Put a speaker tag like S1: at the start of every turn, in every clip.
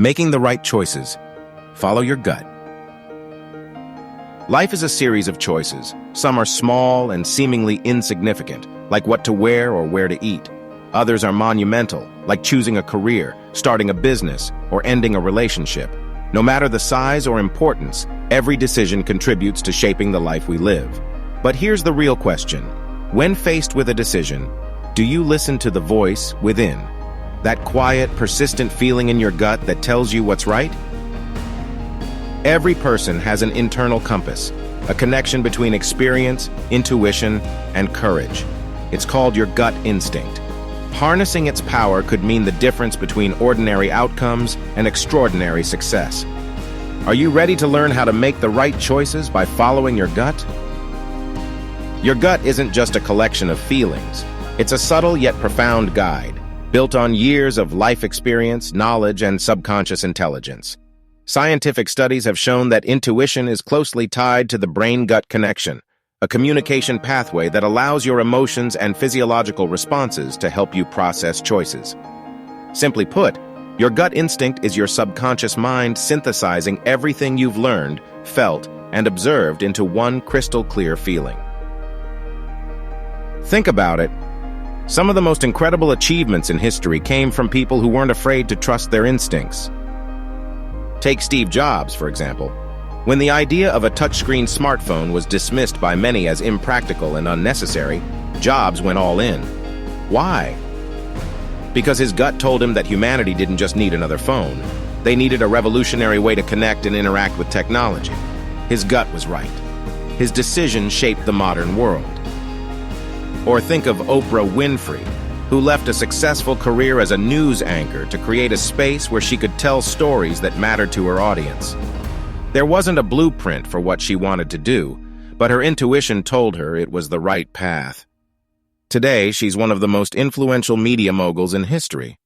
S1: Making the right choices. Follow your gut. Life is a series of choices. Some are small and seemingly insignificant, like what to wear or where to eat. Others are monumental, like choosing a career, starting a business, or ending a relationship. No matter the size or importance, every decision contributes to shaping the life we live. But here's the real question. When faced with a decision, do you listen to the voice within? That quiet, persistent feeling in your gut that tells you what's right? Every person has an internal compass, a connection between experience, intuition, and courage. It's called your gut instinct. Harnessing its power could mean the difference between ordinary outcomes and extraordinary success. Are you ready to learn how to make the right choices by following your gut? Your gut isn't just a collection of feelings. It's a subtle yet profound guide, built on years of life experience, knowledge, and subconscious intelligence. Scientific studies have shown that intuition is closely tied to the brain-gut connection, a communication pathway that allows your emotions and physiological responses to help you process choices. Simply put, your gut instinct is your subconscious mind synthesizing everything you've learned, felt, and observed into one crystal-clear feeling. Think about it. Some of the most incredible achievements in history came from people who weren't afraid to trust their instincts. Take Steve Jobs, for example. When the idea of a touchscreen smartphone was dismissed by many as impractical and unnecessary, Jobs went all in. Why? Because his gut told him that humanity didn't just need another phone. They needed a revolutionary way to connect and interact with technology. His gut was right. His decision shaped the modern world. Or think of Oprah Winfrey, who left a successful career as a news anchor to create a space where she could tell stories that mattered to her audience. There wasn't a blueprint for what she wanted to do, but her intuition told her it was the right path. Today, she's one of the most influential media moguls in history.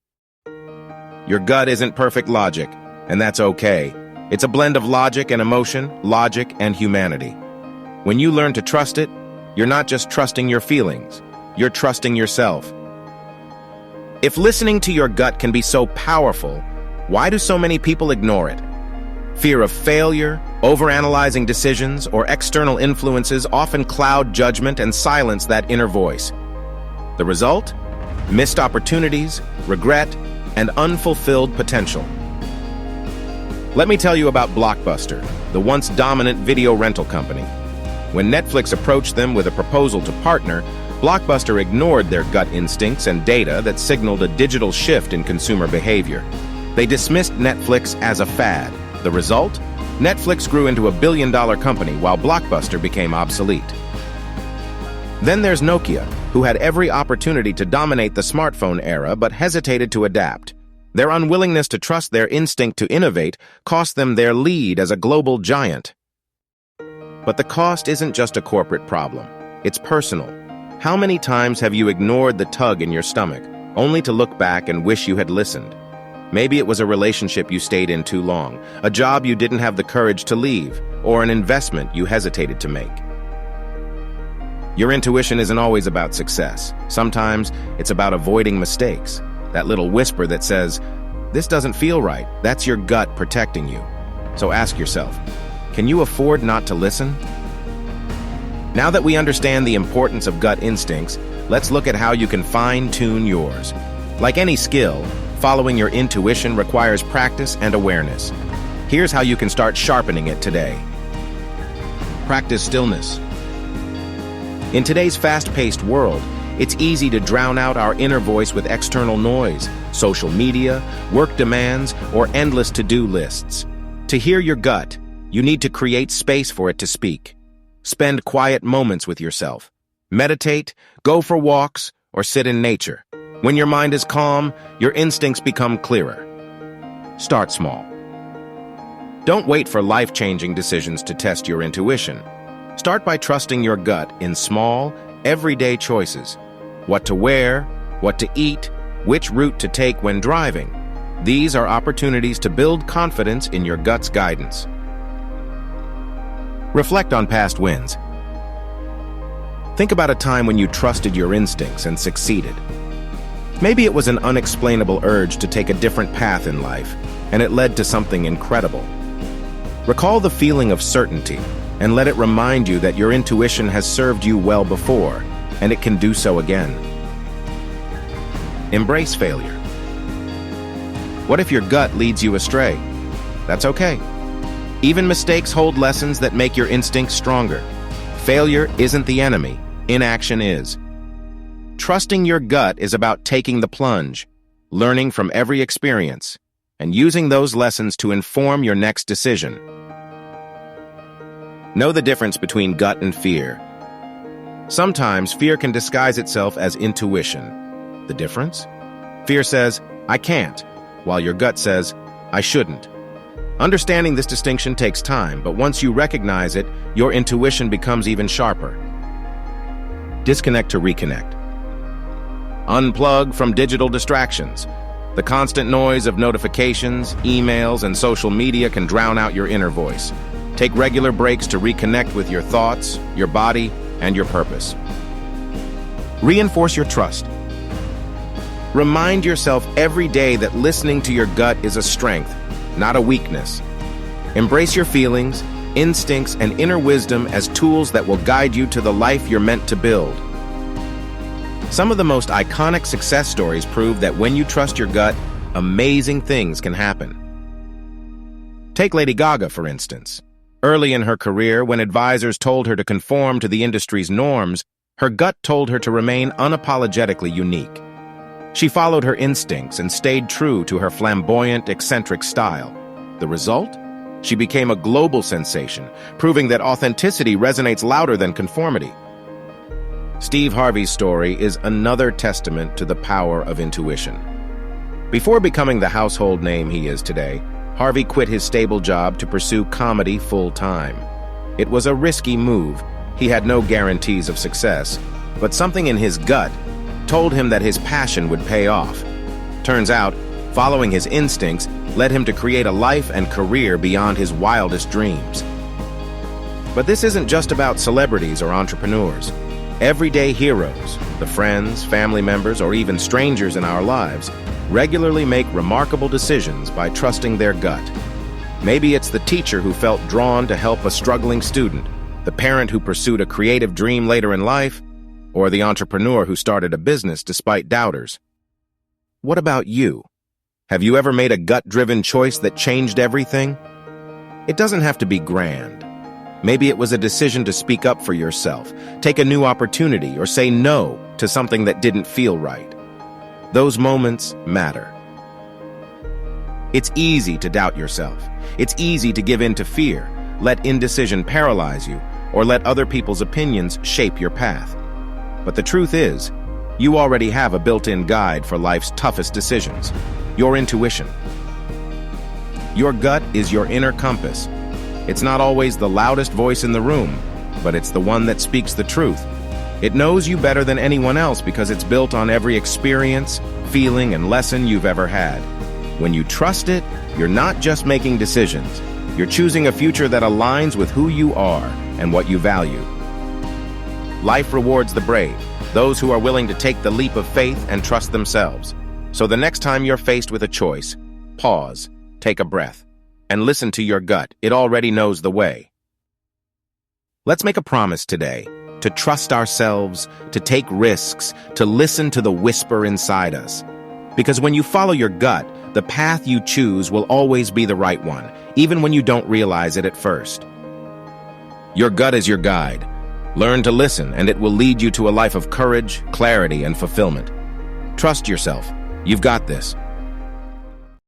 S1: Your gut isn't perfect logic, and that's okay. It's a blend of logic and emotion, logic and humanity. When you learn to trust it, you're not just trusting your feelings, you're trusting yourself. If listening to your gut can be so powerful, why do so many people ignore it? Fear of failure, overanalyzing decisions, or external influences often cloud judgment and silence that inner voice. The result? Missed opportunities, regret, and unfulfilled potential. Let me tell you about Blockbuster, the once dominant video rental company. When Netflix approached them with a proposal to partner, Blockbuster ignored their gut instincts and data that signaled a digital shift in consumer behavior. They dismissed Netflix as a fad. The result? Netflix grew into a billion-dollar company while Blockbuster became obsolete. Then there's Nokia, who had every opportunity to dominate the smartphone era but hesitated to adapt. Their unwillingness to trust their instinct to innovate cost them their lead as a global giant. But the cost isn't just a corporate problem. It's personal. How many times have you ignored the tug in your stomach, only to look back and wish you had listened? Maybe it was a relationship you stayed in too long, a job you didn't have the courage to leave, or an investment you hesitated to make. Your intuition isn't always about success. Sometimes it's about avoiding mistakes. That little whisper that says, "This doesn't feel right," that's your gut protecting you. So ask yourself, can you afford not to listen? Now that we understand the importance of gut instincts, let's look at how you can fine-tune yours. Like any skill, following your intuition requires practice and awareness. Here's how you can start sharpening it today. Practice stillness. In today's fast-paced world, it's easy to drown out our inner voice with external noise, social media, work demands, or endless to-do lists. To hear your gut, you need to create space for it to speak. Spend quiet moments with yourself. Meditate, go for walks, or sit in nature. When your mind is calm, your instincts become clearer. Start small. Don't wait for life-changing decisions to test your intuition. Start by trusting your gut in small, everyday choices. What to wear, what to eat, which route to take when driving. These are opportunities to build confidence in your gut's guidance. Reflect on past wins. Think about a time when you trusted your instincts and succeeded. Maybe it was an unexplainable urge to take a different path in life, and it led to something incredible. Recall the feeling of certainty, and let it remind you that your intuition has served you well before, and it can do so again. Embrace failure. What if your gut leads you astray? That's okay. Even mistakes hold lessons that make your instincts stronger. Failure isn't the enemy, inaction is. Trusting your gut is about taking the plunge, learning from every experience, and using those lessons to inform your next decision. Know the difference between gut and fear. Sometimes fear can disguise itself as intuition. The difference? Fear says, "I can't," while your gut says, "I shouldn't." Understanding this distinction takes time, but once you recognize it, your intuition becomes even sharper. Disconnect to reconnect. Unplug from digital distractions. The constant noise of notifications, emails, and social media can drown out your inner voice. Take regular breaks to reconnect with your thoughts, your body, and your purpose. Reinforce your trust. Remind yourself every day that listening to your gut is a strength, not a weakness. Embrace your feelings, instincts, and inner wisdom as tools that will guide you to the life you're meant to build. Some of the most iconic success stories prove that when you trust your gut, amazing things can happen. Take Lady Gaga, for instance. Early in her career, when advisors told her to conform to the industry's norms, her gut told her to remain unapologetically unique. She followed her instincts and stayed true to her flamboyant, eccentric style. The result? She became a global sensation, proving that authenticity resonates louder than conformity. Steve Harvey's story is another testament to the power of intuition. Before becoming the household name he is today, Harvey quit his stable job to pursue comedy full-time. It was a risky move. He had no guarantees of success, but something in his gut told him that his passion would pay off. Turns out, following his instincts led him to create a life and career beyond his wildest dreams. But this isn't just about celebrities or entrepreneurs. Everyday heroes, the friends, family members, or even strangers in our lives, regularly make remarkable decisions by trusting their gut. Maybe it's the teacher who felt drawn to help a struggling student, the parent who pursued a creative dream later in life, or the entrepreneur who started a business despite doubters. What about you? Have you ever made a gut-driven choice that changed everything? It doesn't have to be grand. Maybe it was a decision to speak up for yourself, take a new opportunity, or say no to something that didn't feel right. Those moments matter. It's easy to doubt yourself. It's easy to give in to fear, let indecision paralyze you, or let other people's opinions shape your path. But the truth is, you already have a built-in guide for life's toughest decisions: your intuition. Your gut is your inner compass. It's not always the loudest voice in the room, but it's the one that speaks the truth. It knows you better than anyone else because it's built on every experience, feeling, and lesson you've ever had. When you trust it, you're not just making decisions. You're choosing a future that aligns with who you are and what you value. Life rewards the brave, those who are willing to take the leap of faith and trust themselves. So the next time you're faced with a choice, pause, take a breath, and listen to your gut. It already knows the way. Let's make a promise today to trust ourselves, to take risks, to listen to the whisper inside us. Because when you follow your gut, the path you choose will always be the right one, even when you don't realize it at first. Your gut is your guide. Learn to listen, and it will lead you to a life of courage, clarity, and fulfillment. Trust yourself. You've got this.